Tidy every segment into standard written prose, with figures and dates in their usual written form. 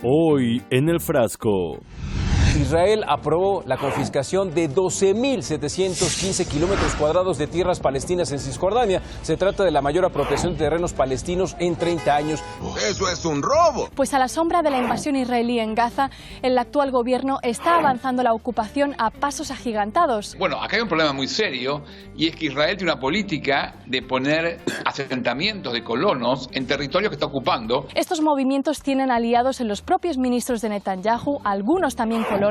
Hoy en El Frasco. Israel aprobó la confiscación de 12.715 kilómetros cuadrados de tierras palestinas en Cisjordania. Se trata de la mayor apropiación de terrenos palestinos en 30 años. ¡Eso es un robo! Pues a la sombra de la invasión israelí en Gaza, el actual gobierno está avanzando la ocupación a pasos agigantados. Bueno, acá hay un problema muy serio, y es que Israel tiene una política de poner asentamientos de colonos en territorios que está ocupando. Estos movimientos tienen aliados en los propios ministros de Netanyahu, algunos también colonos,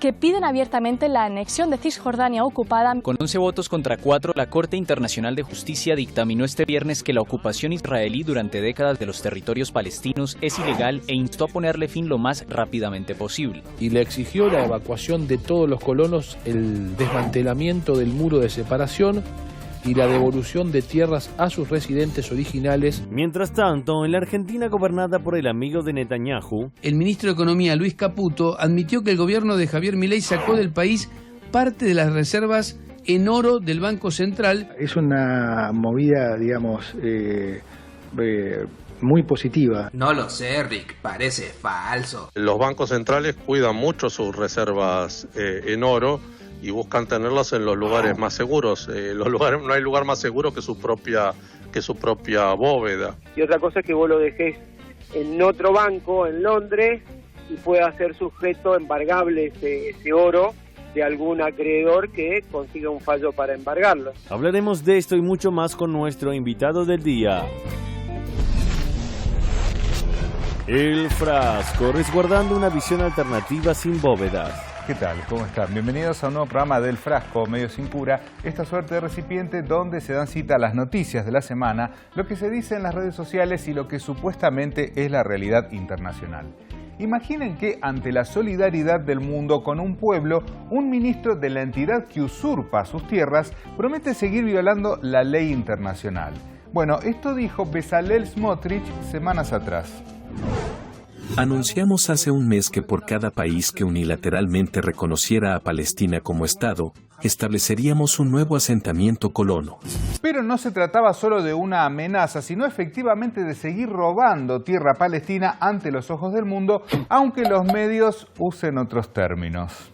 que piden abiertamente la anexión de Cisjordania ocupada. Con 11 votos contra 4, la Corte Internacional de Justicia dictaminó este viernes que la ocupación israelí durante décadas de los territorios palestinos es ilegal e instó a ponerle fin lo más rápidamente posible. Y le exigió la evacuación de todos los colonos, el desmantelamiento del muro de separación y la devolución de tierras a sus residentes originales. Mientras tanto, en la Argentina gobernada por el amigo de Netanyahu, el ministro de Economía, Luis Caputo, admitió que el gobierno de Javier Milei sacó del país parte de las reservas en oro del Banco Central. Es una movida, digamos, muy positiva. No lo sé, Rick, parece falso. Los bancos centrales cuidan mucho sus reservas en oro y buscan tenerlas en los lugares más seguros. No hay lugar más seguro que su propia bóveda. Y otra cosa es que vos lo dejes en otro banco en Londres y pueda ser sujeto embargable ese oro de algún acreedor que consiga un fallo para embargarlo. Hablaremos de esto y mucho más con nuestro invitado del día. El Frasco, resguardando una visión alternativa sin bóvedas. ¿Qué tal? ¿Cómo están? Bienvenidos a un nuevo programa del Frasco, Medio Sin Cura, esta suerte de recipiente donde se dan cita a las noticias de la semana, lo que se dice en las redes sociales y lo que supuestamente es la realidad internacional. Imaginen que ante la solidaridad del mundo con un pueblo, un ministro de la entidad que usurpa sus tierras promete seguir violando la ley internacional. Bueno, esto dijo Bezalel Smotrich semanas atrás. Anunciamos hace un mes que por cada país que unilateralmente reconociera a Palestina como Estado, estableceríamos un nuevo asentamiento colono. Pero no se trataba solo de una amenaza, sino efectivamente de seguir robando tierra palestina ante los ojos del mundo, aunque los medios usen otros términos.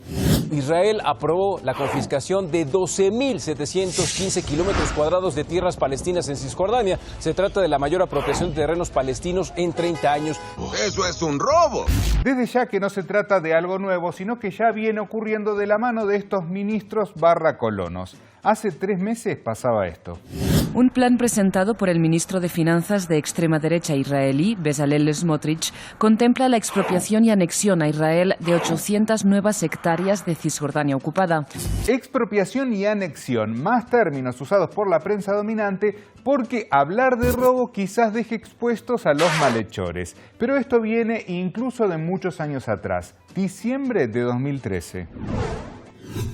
Israel aprobó la confiscación de 12.715 kilómetros cuadrados de tierras palestinas en Cisjordania. Se trata de la mayor apropiación de terrenos palestinos en 30 años. ¡Eso es un robo! Desde ya que no se trata de algo nuevo, sino que ya viene ocurriendo de la mano de estos ministros /colonos. Hace 3 meses pasaba esto. Un plan presentado por el ministro de Finanzas de extrema derecha israelí, Bezalel Smotrich, contempla la expropiación y anexión a Israel de 800 nuevas hectáreas de Cisjordania ocupada. Expropiación y anexión, más términos usados por la prensa dominante, porque hablar de robo quizás deje expuestos a los malhechores. Pero esto viene incluso de muchos años atrás, diciembre de 2013.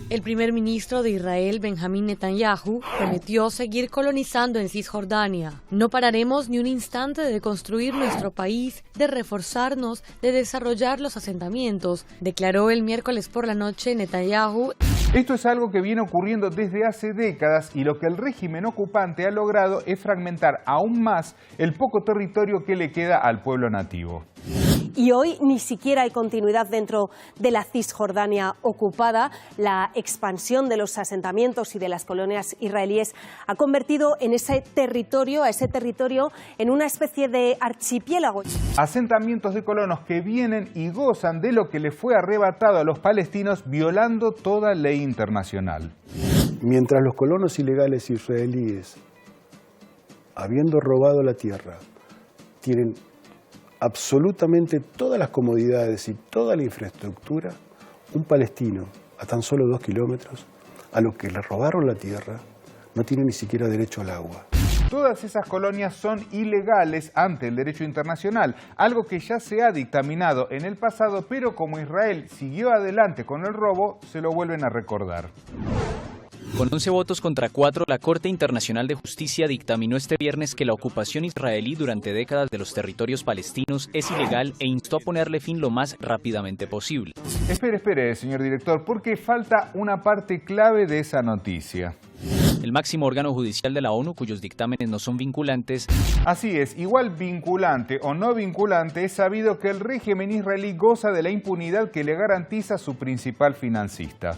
El primer ministro de Israel, Benjamín Netanyahu, prometió seguir colonizando en Cisjordania. No pararemos ni un instante de construir nuestro país, de reforzarnos, de desarrollar los asentamientos, declaró el miércoles por la noche Netanyahu. Esto es algo que viene ocurriendo desde hace décadas y lo que el régimen ocupante ha logrado es fragmentar aún más el poco territorio que le queda al pueblo nativo. Y hoy ni siquiera hay continuidad dentro de la Cisjordania ocupada. La expansión de los asentamientos y de las colonias israelíes ha convertido a ese territorio en una especie de archipiélago. Asentamientos de colonos que vienen y gozan de lo que le fue arrebatado a los palestinos violando toda ley internacional. Mientras los colonos ilegales israelíes, habiendo robado la tierra, tienen absolutamente todas las comodidades y toda la infraestructura, un palestino a tan solo 2 kilómetros, a los que le robaron la tierra, no tiene ni siquiera derecho al agua. Todas esas colonias son ilegales ante el derecho internacional, algo que ya se ha dictaminado en el pasado, pero como Israel siguió adelante con el robo, se lo vuelven a recordar. Con 11 votos contra 4, la Corte Internacional de Justicia dictaminó este viernes que la ocupación israelí durante décadas de los territorios palestinos es ilegal e instó a ponerle fin lo más rápidamente posible. Espere, señor director, porque falta una parte clave de esa noticia. el máximo órgano judicial de la ONU, cuyos dictámenes no son vinculantes. Así es, igual vinculante o no vinculante, es sabido que el régimen israelí goza de la impunidad que le garantiza su principal financista.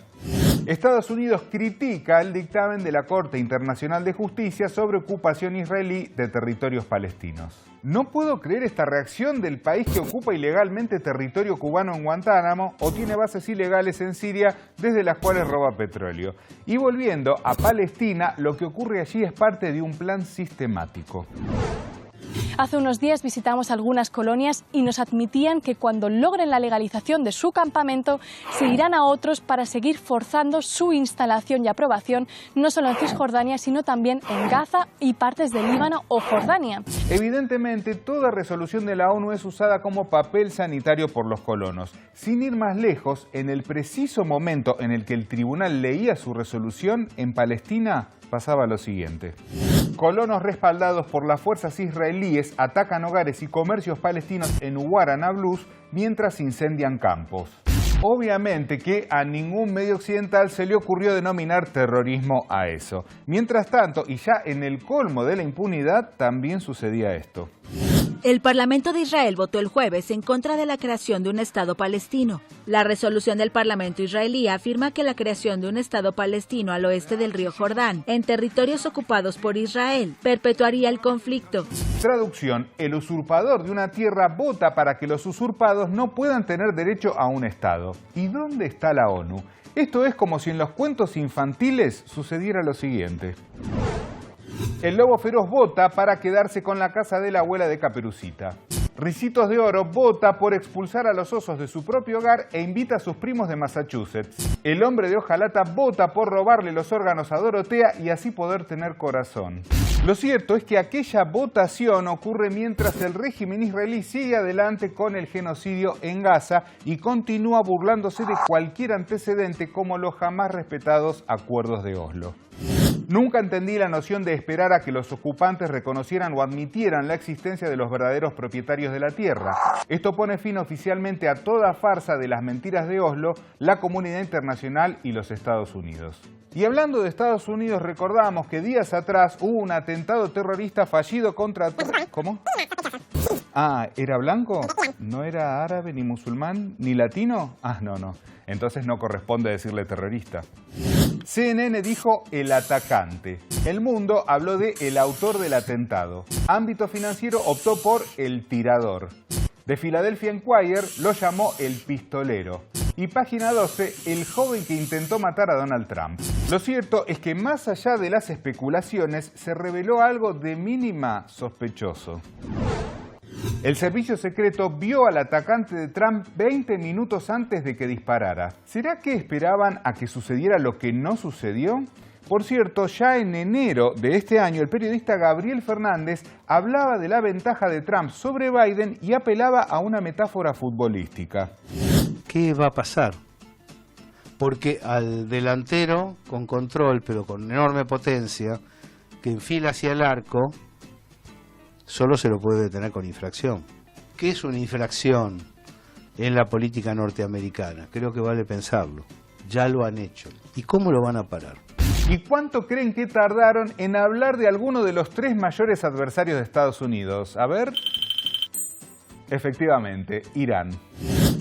Estados Unidos critica el dictamen de la Corte Internacional de Justicia sobre ocupación israelí de territorios palestinos. No puedo creer esta reacción del país que ocupa ilegalmente territorio cubano en Guantánamo o tiene bases ilegales en Siria desde las cuales roba petróleo. Y volviendo a Palestina, lo que ocurre allí es parte de un plan sistemático. Hace unos días visitamos algunas colonias y nos admitían que cuando logren la legalización de su campamento se irán a otros para seguir forzando su instalación y aprobación, no solo en Cisjordania, sino también en Gaza y partes de Líbano o Jordania. Evidentemente, toda resolución de la ONU es usada como papel sanitario por los colonos. Sin ir más lejos, en el preciso momento en el que el tribunal leía su resolución, en Palestina pasaba lo siguiente. Colonos respaldados por las fuerzas israelíes atacan hogares y comercios palestinos en Uwara Nablus mientras incendian campos. Obviamente que a ningún medio occidental se le ocurrió denominar terrorismo a eso. Mientras tanto, y ya en el colmo de la impunidad, también sucedía esto. El Parlamento de Israel votó el jueves en contra de la creación de un Estado palestino. La resolución del Parlamento israelí afirma que la creación de un Estado palestino al oeste del río Jordán, en territorios ocupados por Israel, perpetuaría el conflicto. Traducción: el usurpador de una tierra vota para que los usurpados no puedan tener derecho a un Estado. ¿Y dónde está la ONU? Esto es como si en los cuentos infantiles sucediera lo siguiente. El lobo feroz vota para quedarse con la casa de la abuela de Caperucita. Ricitos de Oro vota por expulsar a los osos de su propio hogar e invita a sus primos de Massachusetts. El hombre de hojalata vota por robarle los órganos a Dorotea y así poder tener corazón. Lo cierto es que aquella votación ocurre mientras el régimen israelí sigue adelante con el genocidio en Gaza y continúa burlándose de cualquier antecedente como los jamás respetados acuerdos de Oslo. Nunca entendí la noción de esperar a que los ocupantes reconocieran o admitieran la existencia de los verdaderos propietarios de la tierra. Esto pone fin oficialmente a toda farsa de las mentiras de Oslo, la comunidad internacional y los Estados Unidos. Y hablando de Estados Unidos, recordamos que días atrás hubo un atentado terrorista fallido contra... ¿Cómo? Ah, ¿era blanco? ¿No era árabe, ni musulmán, ni latino? Ah, no. Entonces no corresponde decirle terrorista. CNN dijo el atacante. El Mundo habló de el autor del atentado. Ámbito financiero optó por el tirador. The Philadelphia Inquirer lo llamó el pistolero. Y Página 12, el joven que intentó matar a Donald Trump. Lo cierto es que más allá de las especulaciones, se reveló algo de mínima sospechoso. El servicio secreto vio al atacante de Trump 20 minutos antes de que disparara. ¿Será que esperaban a que sucediera lo que no sucedió? Por cierto, ya en enero de este año, el periodista Gabriel Fernández hablaba de la ventaja de Trump sobre Biden y apelaba a una metáfora futbolística. ¿Qué va a pasar? Porque al delantero con control, pero con enorme potencia, que enfila hacia el arco, solo se lo puede detener con infracción. ¿Qué es una infracción en la política norteamericana? Creo que vale pensarlo. Ya lo han hecho. ¿Y cómo lo van a parar? ¿Y cuánto creen que tardaron en hablar de alguno de los 3 mayores adversarios de Estados Unidos? A ver... Efectivamente, Irán.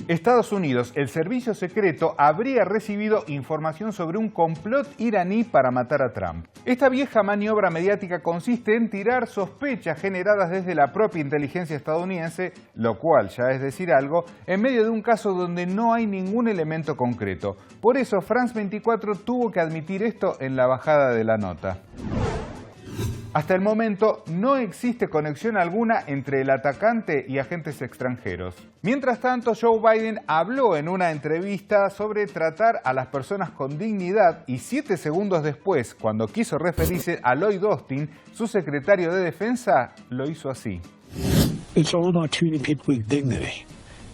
Estados Unidos, el servicio secreto, habría recibido información sobre un complot iraní para matar a Trump. Esta vieja maniobra mediática consiste en tirar sospechas generadas desde la propia inteligencia estadounidense, lo cual ya es decir algo, en medio de un caso donde no hay ningún elemento concreto. Por eso, France 24 tuvo que admitir esto en la bajada de la nota. Hasta el momento no existe conexión alguna entre el atacante y agentes extranjeros. Mientras tanto, Joe Biden habló en una entrevista sobre tratar a las personas con dignidad y 7 segundos después, cuando quiso referirse a Lloyd Austin, su secretario de Defensa, lo hizo así. It's all about treating people with dignity.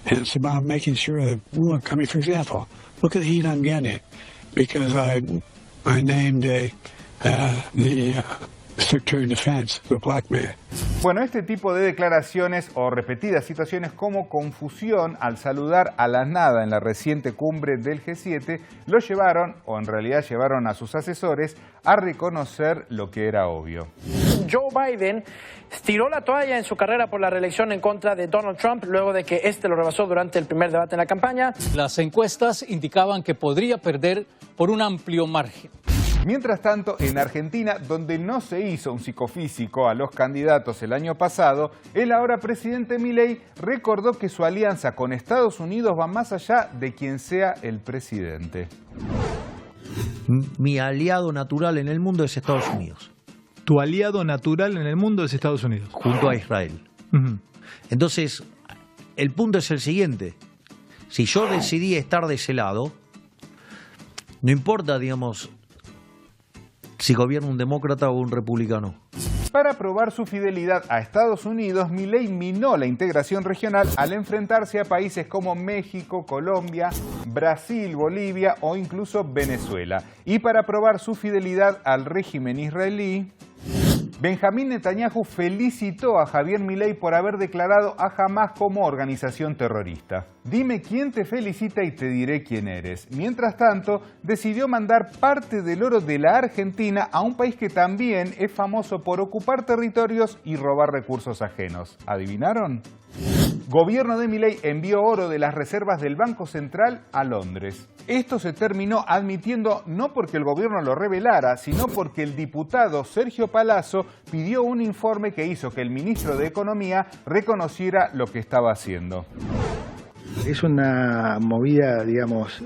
And it's about making sure that, look, I mean, for example, look at the heat I'm getting because I named the Secretary of Defense, the black man. Bueno, este tipo de declaraciones o repetidas situaciones como confusión al saludar a la nada en la reciente cumbre del G7 lo llevaron, o en realidad llevaron a sus asesores, a reconocer lo que era obvio. Joe Biden tiró la toalla en su carrera por la reelección en contra de Donald Trump luego de que este lo rebasó durante el primer debate en la campaña. Las encuestas indicaban que podría perder por un amplio margen. Mientras tanto, en Argentina, donde no se hizo un psicofísico a los candidatos el año pasado, el ahora presidente Milei recordó que su alianza con Estados Unidos va más allá de quien sea el presidente. Mi aliado natural en el mundo es Estados Unidos. Tu aliado natural en el mundo es Estados Unidos. Junto a Israel. Entonces, el punto es el siguiente. Si yo decidí estar de ese lado, no importa, digamos, si gobierna un demócrata o un republicano. Para probar su fidelidad a Estados Unidos, Milei minó la integración regional al enfrentarse a países como México, Colombia, Brasil, Bolivia o incluso Venezuela. Y para probar su fidelidad al régimen israelí, Benjamín Netanyahu felicitó a Javier Milei por haber declarado a Hamás como organización terrorista. Dime quién te felicita y te diré quién eres. Mientras tanto, decidió mandar parte del oro de la Argentina a un país que también es famoso por ocupar territorios y robar recursos ajenos. ¿Adivinaron? Gobierno de Milei envió oro de las reservas del Banco Central a Londres. Esto se terminó admitiendo no porque el gobierno lo revelara, sino porque el diputado Sergio Palazzo pidió un informe que hizo que el ministro de Economía reconociera lo que estaba haciendo. Es una movida, digamos,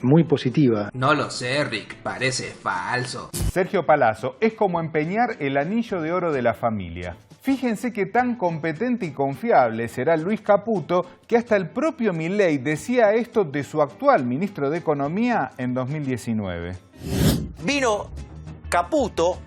muy positiva. No lo sé, Rick, parece falso. Sergio Palazzo es como empeñar el anillo de oro de la familia. Fíjense que tan competente y confiable será Luis Caputo que hasta el propio Milei decía esto de su actual ministro de Economía en 2019. Vino Caputo,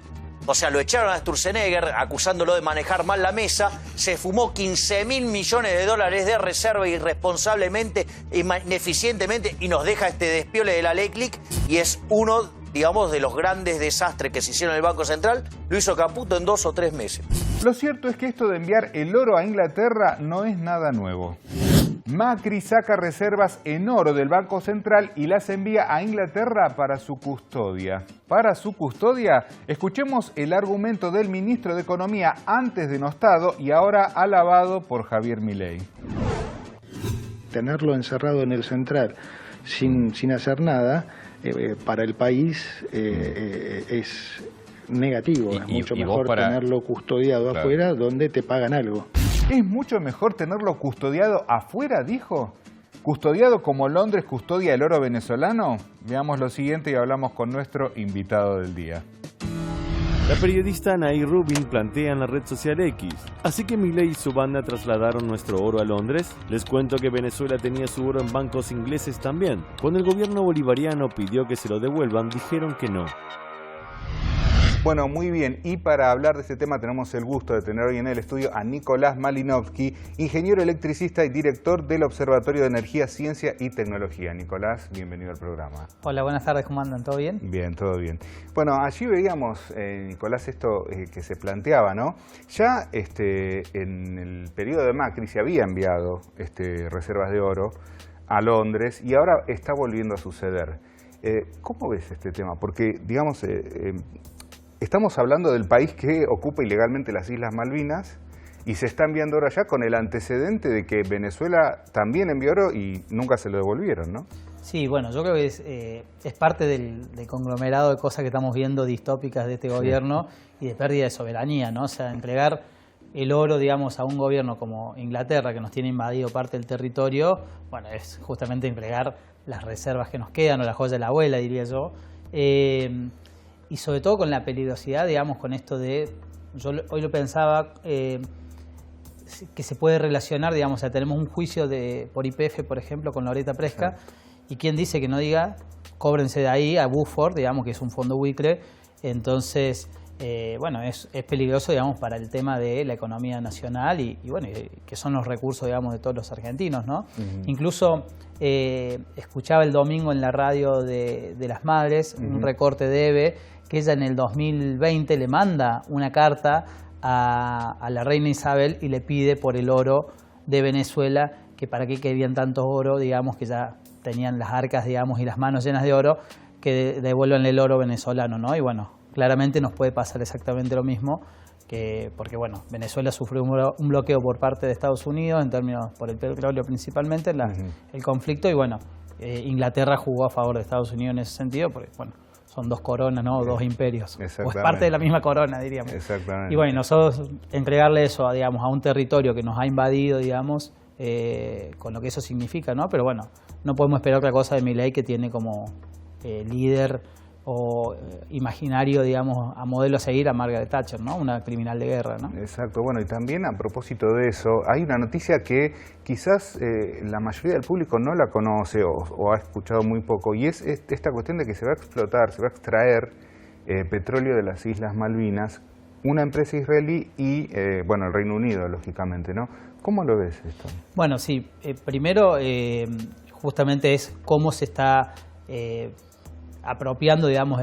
o sea, lo echaron a Sturzenegger acusándolo de manejar mal la mesa, se fumó 15.000 millones de dólares de reserva irresponsablemente, ineficientemente y nos deja este despiole de la ley Click y es uno, digamos, de los grandes desastres que se hicieron en el Banco Central, lo hizo Caputo en 2 o 3 meses. Lo cierto es que esto de enviar el oro a Inglaterra no es nada nuevo. Macri saca reservas en oro del Banco Central y las envía a Inglaterra para su custodia. Para su custodia, escuchemos el argumento del ministro de Economía antes denostado y ahora alabado por Javier Milei. Tenerlo encerrado en el Central sin hacer nada, para el país es negativo. Es mucho mejor tenerlo custodiado afuera donde te pagan algo. ¿Es mucho mejor tenerlo custodiado afuera, dijo? ¿Custodiado como Londres custodia el oro venezolano? Veamos lo siguiente y hablamos con nuestro invitado del día. La periodista Anaí Rubin plantea en la red social X: ¿así que Milei y su banda trasladaron nuestro oro a Londres? Les cuento que Venezuela tenía su oro en bancos ingleses también. Cuando el gobierno bolivariano pidió que se lo devuelvan, dijeron que no. Bueno, muy bien. Y para hablar de este tema tenemos el gusto de tener hoy en el estudio a Nicolás Malinowski, ingeniero electricista y director del Observatorio de Energía, Ciencia y Tecnología. Nicolás, bienvenido al programa. Hola, buenas tardes, ¿cómo andan? ¿Todo bien? Bien, todo bien. Bueno, allí veíamos, Nicolás, esto que se planteaba, ¿no? Ya en el periodo de Macri se había enviado reservas de oro a Londres y ahora está volviendo a suceder. ¿Cómo ves este tema? Porque, digamos, estamos hablando del país que ocupa ilegalmente las Islas Malvinas y se está enviando oro allá con el antecedente de que Venezuela también envió oro y nunca se lo devolvieron, ¿no? Sí, bueno, yo creo que es parte del conglomerado de cosas que estamos viendo distópicas de este gobierno y de pérdida de soberanía, ¿no? O sea, entregar el oro, digamos, a un gobierno como Inglaterra, que nos tiene invadido parte del territorio, bueno, es justamente entregar las reservas que nos quedan, o la joya de la abuela, diría yo. Y sobre todo con la peligrosidad, digamos, con esto de, yo hoy lo pensaba, que se puede relacionar, digamos, o sea, tenemos un juicio por YPF, por ejemplo, con Loretta Presca, y quien dice que no diga, cóbrense de ahí a Buford, digamos, que es un fondo buitre, entonces bueno, es peligroso, digamos, para el tema de la economía nacional y bueno, que son los recursos, digamos, de todos los argentinos, ¿no? Incluso escuchaba el domingo en la radio de las madres un recorte de EVE, que ella en el 2020 le manda una carta a la reina Isabel y le pide por el oro de Venezuela, que para qué querían tanto oro, digamos, que ya tenían las arcas, digamos, y las manos llenas de oro, que devuelvan el oro venezolano, ¿no? Y bueno, claramente nos puede pasar exactamente lo mismo, porque bueno, Venezuela sufrió un bloqueo por parte de Estados Unidos, en términos por el petróleo principalmente, el conflicto, y bueno, Inglaterra jugó a favor de Estados Unidos en ese sentido, porque bueno, son dos coronas, ¿no? Dos imperios, o es parte de la misma corona, diríamos. Exactamente. Y bueno, nosotros entregarle eso, digamos, a un territorio que nos ha invadido, digamos, con lo que eso significa, ¿no? Pero bueno, no podemos esperar otra cosa de Milei, que tiene como líder o imaginario, digamos, a modelo a seguir a Margaret Thatcher, ¿no? Una criminal de guerra, ¿no? Exacto. Bueno, y también a propósito de eso, hay una noticia que quizás la mayoría del público no la conoce o ha escuchado muy poco, y es esta cuestión de que se va a explotar, se va a extraer petróleo de las Islas Malvinas, una empresa israelí y, bueno, el Reino Unido, lógicamente, ¿no? ¿Cómo lo ves esto? Bueno, sí. Primero, justamente es cómo se está apropiando, digamos,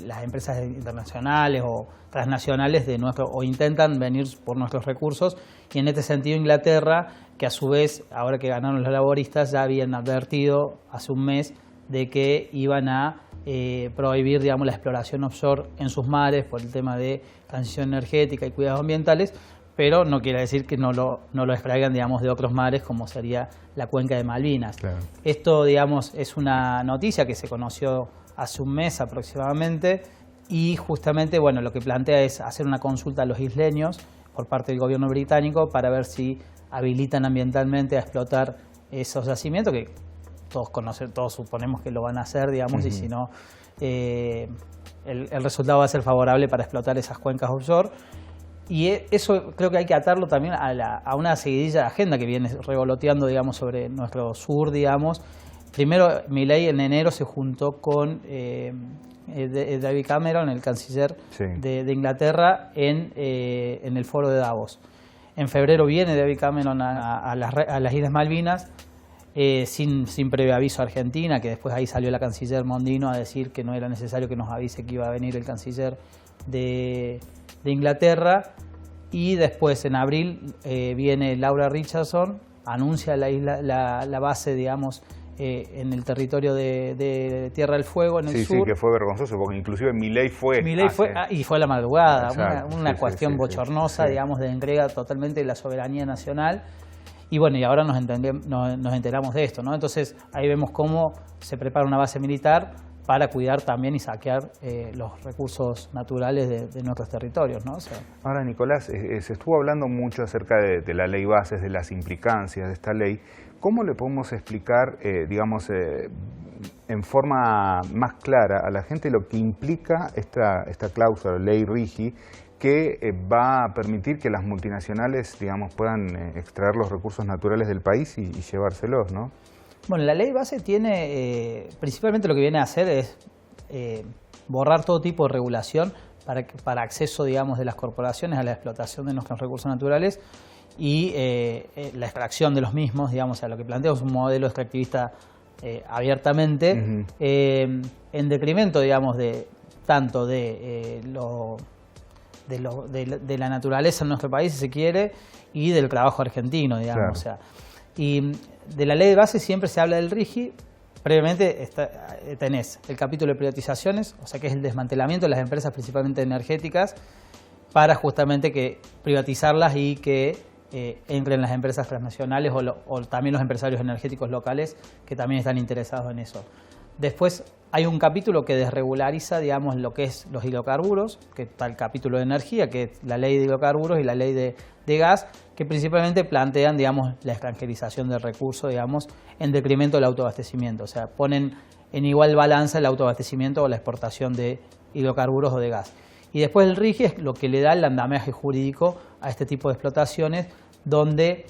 las empresas internacionales o transnacionales de o intentan venir por nuestros recursos, y en este sentido Inglaterra, que a su vez, ahora que ganaron los laboristas, ya habían advertido hace un mes de que iban a prohibir, digamos, la exploración offshore en sus mares por el tema de transición energética y cuidados ambientales, pero no quiere decir que no lo extraigan, digamos, de otros mares, como sería la cuenca de Malvinas. Claro. Esto, digamos, es una noticia que se conoció hace un mes aproximadamente, y justamente, bueno, lo que plantea es hacer una consulta a los isleños por parte del gobierno británico para ver si habilitan ambientalmente a explotar esos yacimientos, que todos suponemos que lo van a hacer, digamos, y si no, el resultado va a ser favorable para explotar esas cuencas offshore. Y eso creo que hay que atarlo también a una seguidilla de agenda que viene revoloteando, digamos, sobre nuestro sur, digamos. Primero, Milei en enero se juntó con David Cameron, el canciller de Inglaterra, en el foro de Davos. En febrero viene David Cameron a las Islas Malvinas, sin previo aviso a Argentina, que después ahí salió la canciller Mondino a decir que no era necesario que nos avise que iba a venir el canciller de Inglaterra. Y después, en abril, viene Laura Richardson, anuncia la base, digamos, en el territorio de Tierra del Fuego, en el sur. Sí, que fue vergonzoso, porque inclusive Milei fue y fue a la madrugada, una cuestión bochornosa, digamos, de entrega totalmente de la soberanía nacional. Y bueno, y ahora nos enteramos de esto, ¿no? Entonces, ahí vemos cómo se prepara una base militar para cuidar también y saquear los recursos naturales de nuestros territorios, ¿no? O sea, ahora, Nicolás, se estuvo hablando mucho acerca de la ley bases, de las implicancias de esta ley. ¿Cómo le podemos explicar, digamos, en forma más clara a la gente lo que implica esta cláusula, ley RIGI, que va a permitir que las multinacionales, digamos, puedan extraer los recursos naturales del país y llevárselos, ¿no? Bueno, la ley base tiene, principalmente lo que viene a hacer es borrar todo tipo de regulación para acceso, digamos, de las corporaciones a la explotación de nuestros recursos naturales y la extracción de los mismos, digamos, a lo que planteamos un modelo extractivista abiertamente, en decremento, digamos, tanto de la naturaleza en nuestro país, si se quiere, y del trabajo argentino, digamos. Claro. O sea, y de la ley de base siempre se habla del RIGI. Previamente tenés el capítulo de privatizaciones, o sea que es el desmantelamiento de las empresas principalmente energéticas para justamente que privatizarlas y que entren las empresas transnacionales o también los empresarios energéticos locales que también están interesados en eso. Después hay un capítulo que desregulariza, digamos, lo que es los hidrocarburos, que está el capítulo de energía, que es la ley de hidrocarburos y la ley de gas, que principalmente plantean, digamos, la extranjerización del recurso, digamos, en decremento del autoabastecimiento. O sea, ponen en igual balanza el autoabastecimiento o la exportación de hidrocarburos o de gas. Y después el RIGI es lo que le da el andamiaje jurídico a este tipo de explotaciones, donde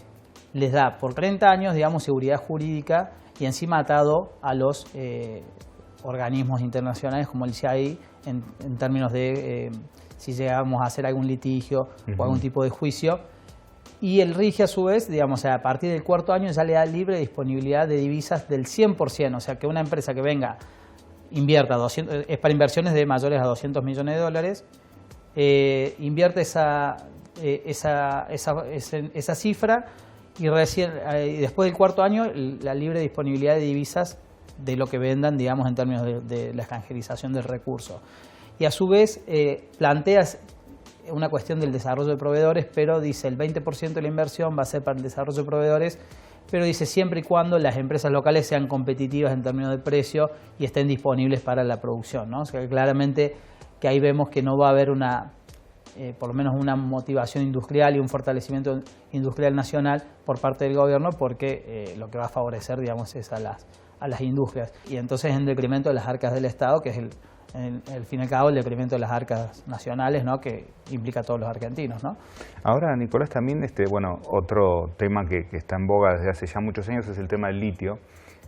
les da por 30 años, digamos, seguridad jurídica y encima atado a los organismos internacionales como el CIAI en términos de si llegamos a hacer algún litigio o algún tipo de juicio. Y el RIGI, a su vez, digamos, a partir del cuarto año ya le da libre disponibilidad de divisas del 100%. O sea, que una empresa que venga, invierta, es para inversiones de mayores a $200 millones, invierte esa cifra y después del cuarto año la libre disponibilidad de divisas de lo que vendan, digamos, en términos de la extranjerización del recurso. Y a su vez plantea una cuestión del desarrollo de proveedores, pero dice el 20% de la inversión va a ser para el desarrollo de proveedores, pero dice siempre y cuando las empresas locales sean competitivas en términos de precio y estén disponibles para la producción, ¿no? O sea, que claramente que ahí vemos que no va a haber por lo menos una motivación industrial y un fortalecimiento industrial nacional por parte del gobierno, porque lo que va a favorecer, digamos, es a las industrias. Y entonces en detrimento de las arcas del Estado, que es el fin y al cabo el decremento de las arcas nacionales, ¿no? Que implica a todos los argentinos, ¿no? Ahora, Nicolás, también otro tema que está en boga desde hace ya muchos años es el tema del litio.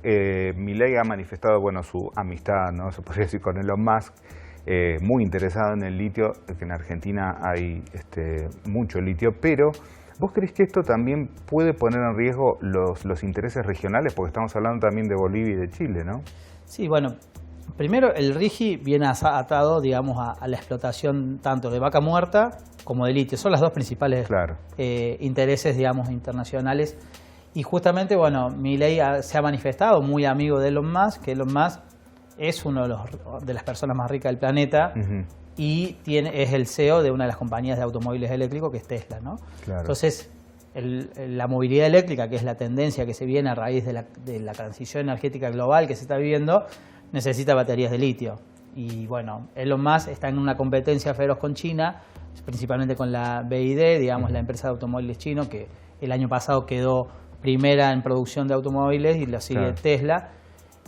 Milei ha manifestado su amistad, ¿no? Se podría decir, con Elon Musk, muy interesado en el litio, que en Argentina hay mucho litio, pero ¿vos crees que esto también puede poner en riesgo los intereses regionales? Porque estamos hablando también de Bolivia y de Chile, ¿no? Sí, bueno, primero el RIGI viene atado, digamos, a la explotación tanto de vaca muerta como de litio. Son las dos principales intereses, digamos, internacionales. Y justamente, bueno, Milei se ha manifestado muy amigo de Elon Musk, que Elon Musk es uno de las personas más ricas del planeta y es el CEO de una de las compañías de automóviles eléctricos, que es Tesla, ¿no? Claro. Entonces, la movilidad eléctrica, que es la tendencia que se viene a raíz de la transición energética global que se está viviendo, necesita baterías de litio. Y bueno, Elon Musk está en una competencia feroz con China, principalmente con la BYD, digamos, la empresa de automóviles chino, que el año pasado quedó primera en producción de automóviles y la sigue Tesla.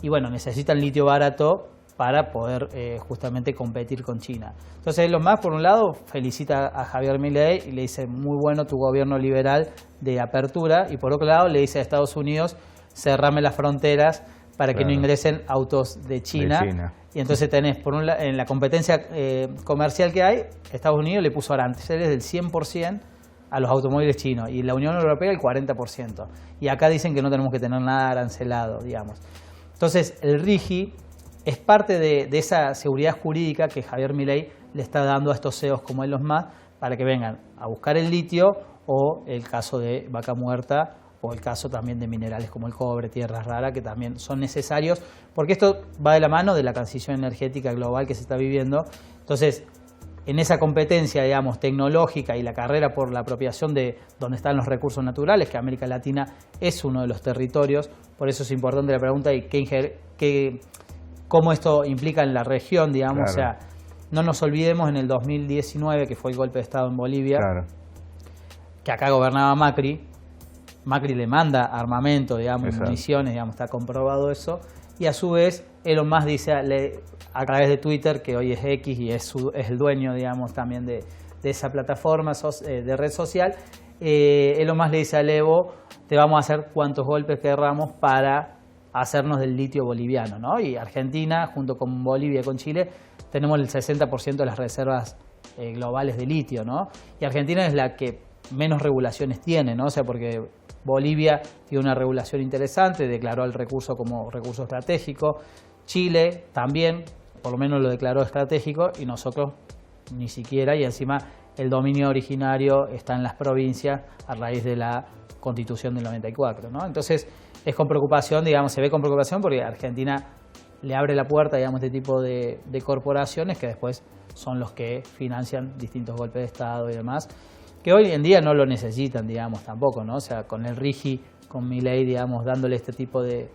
Y bueno, necesitan litio barato para poder justamente competir con China. Entonces Elon Musk, por un lado, felicita a Javier Milei y le dice muy bueno tu gobierno liberal de apertura, y por otro lado le dice a Estados Unidos, cerrame las fronteras para que no ingresen autos de China. Y entonces tenés, por un lado, en la competencia comercial que hay, Estados Unidos le puso aranceles del 100% a los automóviles chinos y la Unión Europea el 40%. Y acá dicen que no tenemos que tener nada arancelado, digamos. Entonces el RIGI es parte de esa seguridad jurídica que Javier Milei le está dando a estos CEOs como Elon Musk para que vengan a buscar el litio, o el caso de vaca muerta, o el caso también de minerales como el cobre, tierras raras, que también son necesarios, porque esto va de la mano de la transición energética global que se está viviendo. Entonces, en esa competencia, digamos, tecnológica y la carrera por la apropiación de donde están los recursos naturales, que América Latina es uno de los territorios, por eso es importante la pregunta y cómo esto implica en la región, digamos. O sea, no nos olvidemos en el 2019, que fue el golpe de Estado en Bolivia, que acá gobernaba Macri le manda armamento, digamos, municiones, digamos, está comprobado eso, y a su vez Elon Musk dice a través de Twitter, que hoy es X y es el dueño, digamos, también de esa plataforma de red social, Elon Musk le dice al Evo, te vamos a hacer cuantos golpes querramos para hacernos del litio boliviano, ¿no? Y Argentina, junto con Bolivia y con Chile, tenemos el 60% de las reservas globales de litio, ¿no? Y Argentina es la que menos regulaciones tiene, ¿no? O sea, porque Bolivia tiene una regulación interesante, declaró el recurso como recurso estratégico. Chile también, por lo menos lo declaró estratégico, y nosotros ni siquiera, y encima el dominio originario está en las provincias a raíz de la Constitución del 94, ¿no? Entonces es con preocupación, digamos, se ve con preocupación porque Argentina le abre la puerta, digamos, a este tipo de corporaciones que después son los que financian distintos golpes de Estado y demás, que hoy en día no lo necesitan, digamos, tampoco, ¿no? O sea, con el RIGI, con Milei, digamos, dándole este tipo de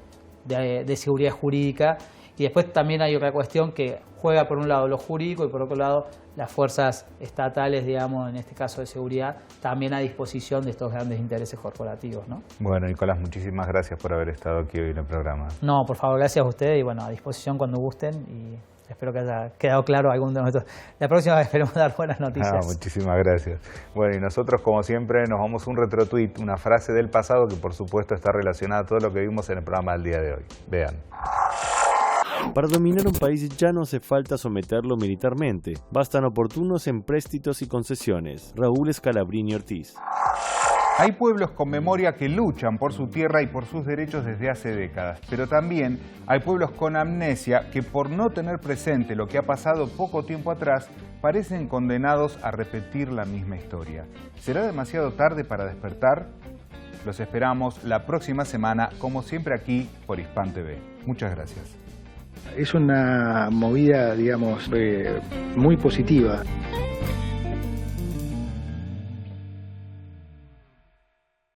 seguridad jurídica. Y después también hay otra cuestión que juega por un lado lo jurídico y por otro lado las fuerzas estatales, digamos, en este caso de seguridad, también a disposición de estos grandes intereses corporativos, ¿no? Bueno, Nicolás, muchísimas gracias por haber estado aquí hoy en el programa. No, por favor, gracias a ustedes y bueno, a disposición cuando gusten, y espero que haya quedado claro algún de nosotros. La próxima vez esperemos dar buenas noticias. Muchísimas gracias. Bueno, y nosotros, como siempre, nos vamos a un retro-tweet, una frase del pasado que por supuesto está relacionada a todo lo que vimos en el programa del día de hoy. Vean. Para dominar un país ya no hace falta someterlo militarmente, bastan oportunos empréstitos y concesiones. Raúl Scalabrini Ortiz. Hay pueblos con memoria que luchan por su tierra y por sus derechos desde hace décadas, pero también hay pueblos con amnesia que por no tener presente lo que ha pasado poco tiempo atrás, parecen condenados a repetir la misma historia. ¿Será demasiado tarde para despertar? Los esperamos la próxima semana, como siempre aquí por Hispan TV. Muchas gracias. Es una movida, digamos, muy positiva.